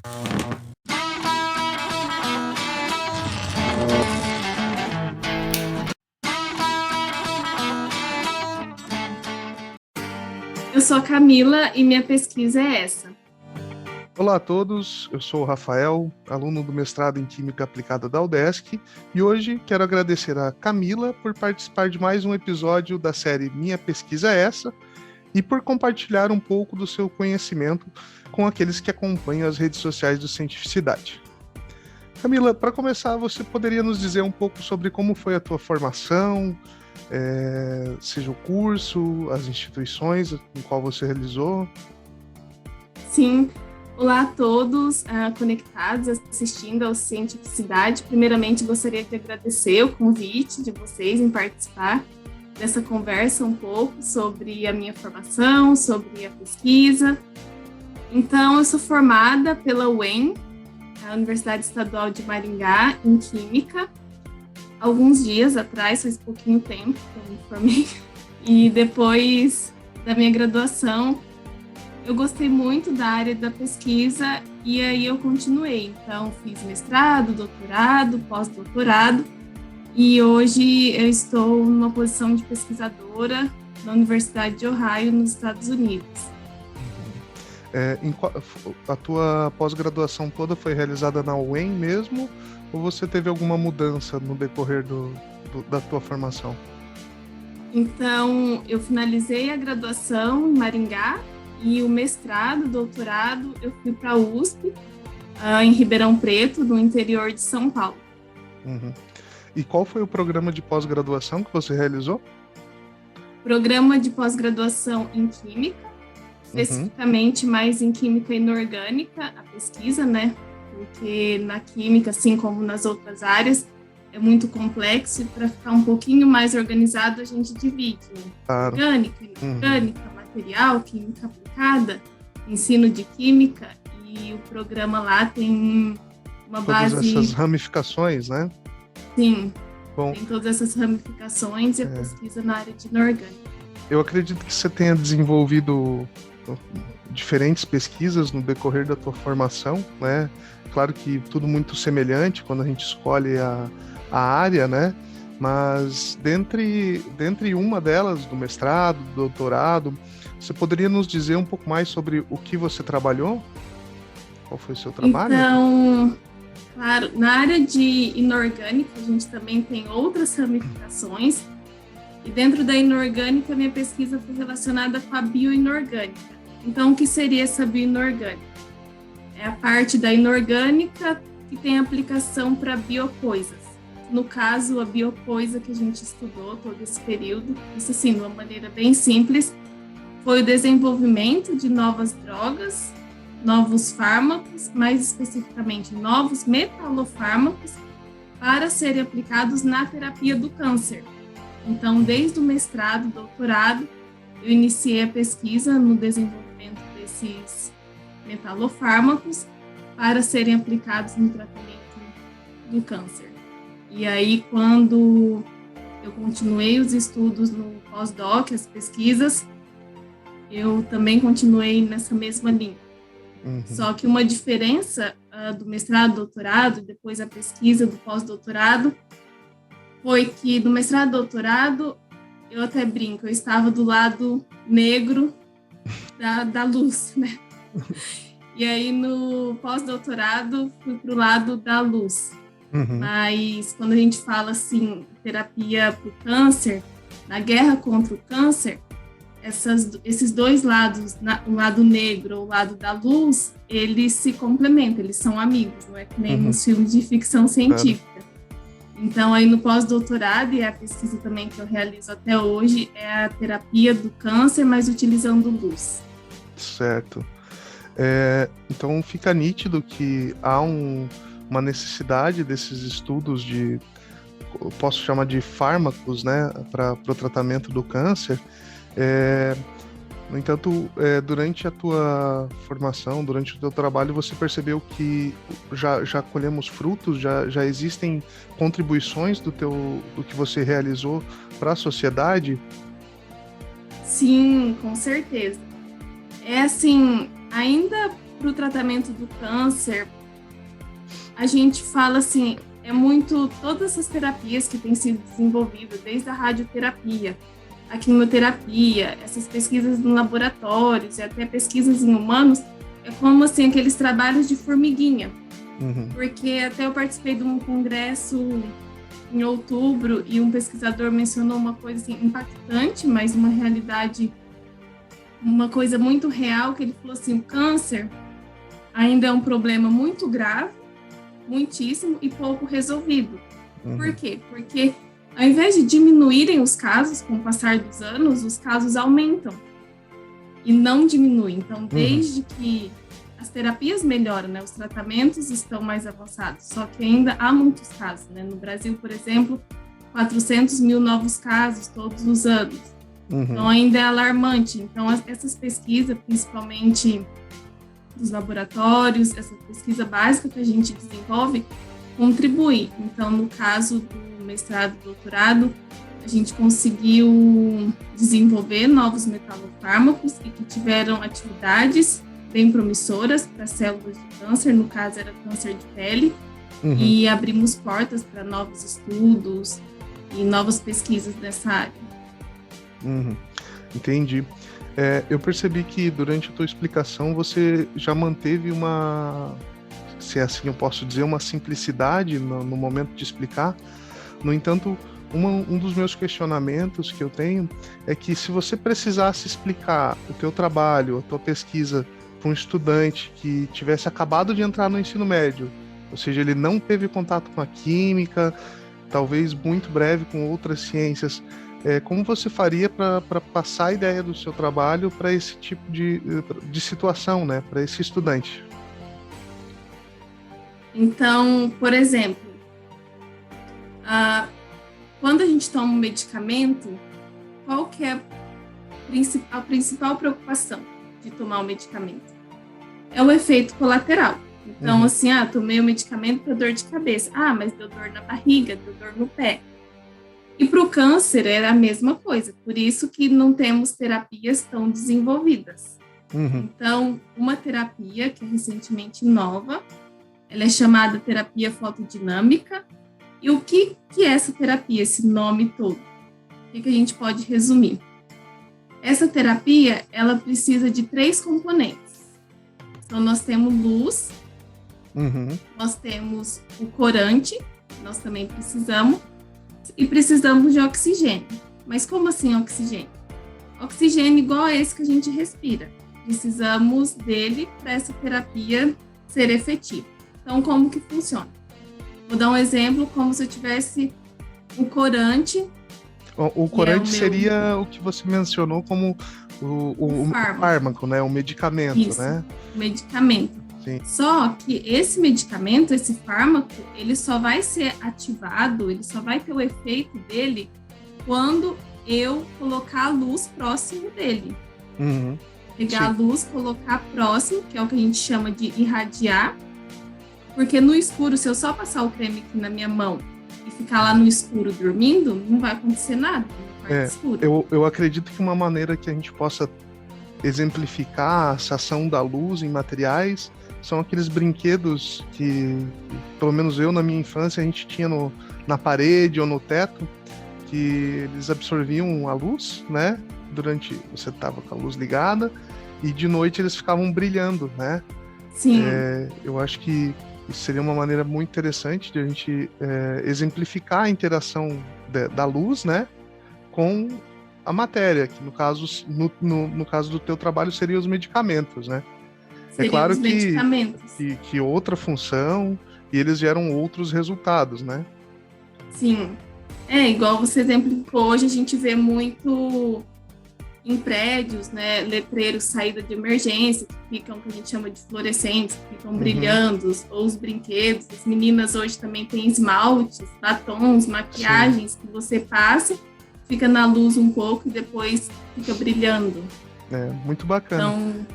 Eu sou a Camila e minha pesquisa é essa. Olá a todos, eu sou o Rafael, aluno do mestrado em Química Aplicada da UDESC, e hoje quero agradecer a Camila por participar de mais um episódio da série Minha Pesquisa é Essa e por compartilhar um pouco do seu conhecimento com aqueles que acompanham as redes sociais do Cientificidade. Camila, para começar, você poderia nos dizer um pouco sobre como foi a tua formação, seja o curso, as instituições em qual você realizou? Sim, olá a todos conectados, assistindo ao Cientificidade. Primeiramente, gostaria de agradecer o convite de vocês em participar dessa conversa um pouco sobre a minha formação, sobre a pesquisa. Então, eu sou formada pela UEM, a Universidade Estadual de Maringá, em Química. Alguns dias atrás, faz pouquinho tempo que eu me formei. E depois da minha graduação, eu gostei muito da área da pesquisa e aí eu continuei. Então, fiz mestrado, doutorado, pós-doutorado e hoje eu estou numa posição de pesquisadora na Universidade de Ohio, nos Estados Unidos. A tua pós-graduação toda foi realizada na UEM mesmo? Ou você teve alguma mudança no decorrer da tua formação? Então, eu finalizei a graduação em Maringá e o mestrado, doutorado, eu fui para a USP, em Ribeirão Preto, no interior de São Paulo. Uhum. E qual foi o programa de pós-graduação que você realizou? Programa de pós-graduação em Química, especificamente mais em Química Inorgânica, a pesquisa, né? Porque na Química, assim como nas outras áreas, é muito complexo e para ficar um pouquinho mais organizado, a gente divide orgânica, inorgânica, material, Química Aplicada, ensino de Química, e o programa lá tem uma base... Todas essas ramificações, né? Sim, bom, tem todas essas ramificações e a pesquisa na área de inorgânica. Eu acredito que você tenha desenvolvido diferentes pesquisas no decorrer da tua formação, né? Claro que tudo muito semelhante quando a gente escolhe a área, né? Mas dentre uma delas, do mestrado, do doutorado, você poderia nos dizer um pouco mais sobre o que você trabalhou? Qual foi o seu trabalho? Então, claro, na área de inorgânica, a gente também tem outras ramificações. E dentro da inorgânica, minha pesquisa foi relacionada com a bioinorgânica. Então, o que seria essa bioinorgânica? É a parte da inorgânica que tem aplicação para biocoisas. No caso, a biocoisa que a gente estudou todo esse período, isso assim, de uma maneira bem simples, foi o desenvolvimento de novas drogas, novos fármacos, mais especificamente novos metalofármacos, para serem aplicados na terapia do câncer. Então, desde o mestrado, doutorado, eu iniciei a pesquisa no desenvolvimento desses metalofármacos para serem aplicados no tratamento do câncer. E aí, quando eu continuei os estudos no pós-doc, as pesquisas, eu também continuei nessa mesma linha. Só que uma diferença do mestrado, doutorado, e depois a pesquisa do pós-doutorado, foi que no mestrado e doutorado, eu até brinco, eu estava do lado negro da luz, né? E aí no pós-doutorado, fui para o lado da luz. Mas quando a gente fala assim, terapia para o câncer, na guerra contra o câncer, esses dois lados, o lado negro ou o lado da luz, eles se complementam, eles são amigos, não é que nem nos filmes de ficção científica. Então, aí no pós-doutorado, e a pesquisa também que eu realizo até hoje, é a terapia do câncer, mas utilizando luz. Certo. Então, fica nítido que há uma necessidade desses estudos eu posso chamar de fármacos, né, para o tratamento do câncer. No entanto, durante a tua formação, durante o teu trabalho, você percebeu que já colhemos frutos, já existem contribuições do que você realizou para a sociedade? Sim, com certeza. É assim, ainda para o tratamento do câncer, a gente fala assim, todas essas terapias que têm sido desenvolvidas, desde a radioterapia, a quimioterapia, essas pesquisas em laboratórios e até pesquisas em humanos, é como assim, aqueles trabalhos de formiguinha. Porque até eu participei de um congresso em outubro e um pesquisador mencionou uma coisa assim, impactante, mas uma realidade, uma coisa muito real, que ele falou assim, o câncer ainda é um problema muito grave, muitíssimo, e pouco resolvido. Por quê? Porque ao invés de diminuírem os casos, com o passar dos anos, os casos aumentam e não diminuem. Então, desde que as terapias melhoram, né, os tratamentos estão mais avançados, só que ainda há muitos casos, né? No Brasil, por exemplo, 400 mil novos casos todos os anos. Então, ainda é alarmante. Então, essas pesquisas, principalmente dos laboratórios, essa pesquisa básica que a gente desenvolve, contribui. Então, no caso do mestrado e doutorado, a gente conseguiu desenvolver novos metalofármacos e que tiveram atividades bem promissoras para células de câncer, no caso era câncer de pele, e abrimos portas para novos estudos e novas pesquisas nessa área. Entendi. Eu percebi que durante a tua explicação você já manteve se assim eu posso dizer, uma simplicidade no momento de explicar. No entanto, um dos meus questionamentos que eu tenho é que se você precisasse explicar o teu trabalho, a tua pesquisa para um estudante que tivesse acabado de entrar no ensino médio, ou seja, ele não teve contato com a química, talvez muito breve com outras ciências, como você faria para passar a ideia do seu trabalho para esse tipo de situação, né, para esse estudante? Então, por exemplo, quando a gente toma um medicamento, qual que é a principal preocupação de tomar o medicamento? É o efeito colateral. Então, assim, tomei o medicamento para dor de cabeça. Mas deu dor na barriga, deu dor no pé. E para o câncer era a mesma coisa. Por isso que não temos terapias tão desenvolvidas. Então, uma terapia que é recentemente nova, ela é chamada terapia fotodinâmica. E o que é essa terapia, esse nome todo? O que a gente pode resumir? Essa terapia, ela precisa de 3 componentes. Então, nós temos luz, nós temos o corante, nós também precisamos, e precisamos de oxigênio. Mas como assim oxigênio? Oxigênio igual a esse que a gente respira. Precisamos dele para essa terapia ser efetiva. Então, como que funciona? Vou dar um exemplo, como se eu tivesse o corante. O corante seria o que você mencionou como o fármaco, né? O medicamento, isso, né? O medicamento. Sim. Só que esse medicamento, esse fármaco, ele só vai ser ativado, ele só vai ter o efeito dele quando eu colocar a luz próximo dele. Pegar a luz, colocar próximo, que é o que a gente chama de irradiar. Porque no escuro, se eu só passar o creme aqui na minha mão e ficar lá no escuro dormindo, não vai acontecer nada no quarto escuro. Eu acredito que uma maneira que a gente possa exemplificar essa ação da luz em materiais são aqueles brinquedos que, pelo menos eu, na minha infância, a gente tinha na parede ou no teto, que eles absorviam a luz, né? Durante você estava com a luz ligada e de noite eles ficavam brilhando, né? Sim. Eu acho que isso seria uma maneira muito interessante de a gente exemplificar a interação da luz, né, com a matéria, que no caso do teu trabalho seriam os medicamentos, né? Seria claro que outra função e eles geram outros resultados, né? Sim. Igual você exemplificou, hoje a gente vê muito em prédios, né, letreiros saída de emergência, que ficam, que a gente chama de fluorescentes, que ficam brilhando, ou os brinquedos. As meninas hoje também têm esmaltes, batons, maquiagens, que você passa, fica na luz um pouco e depois fica brilhando. Muito bacana.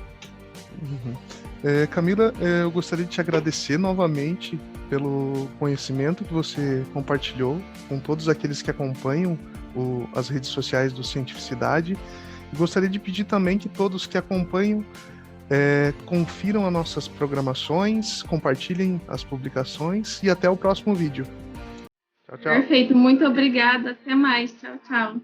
Camila, eu gostaria de te agradecer novamente pelo conhecimento que você compartilhou com todos aqueles que acompanham as redes sociais do Cientificidade. Gostaria de pedir também que todos que acompanham Confiram as nossas programações, compartilhem as publicações e até o próximo vídeo. Tchau, tchau. Perfeito, muito obrigada. Até mais. Tchau, tchau.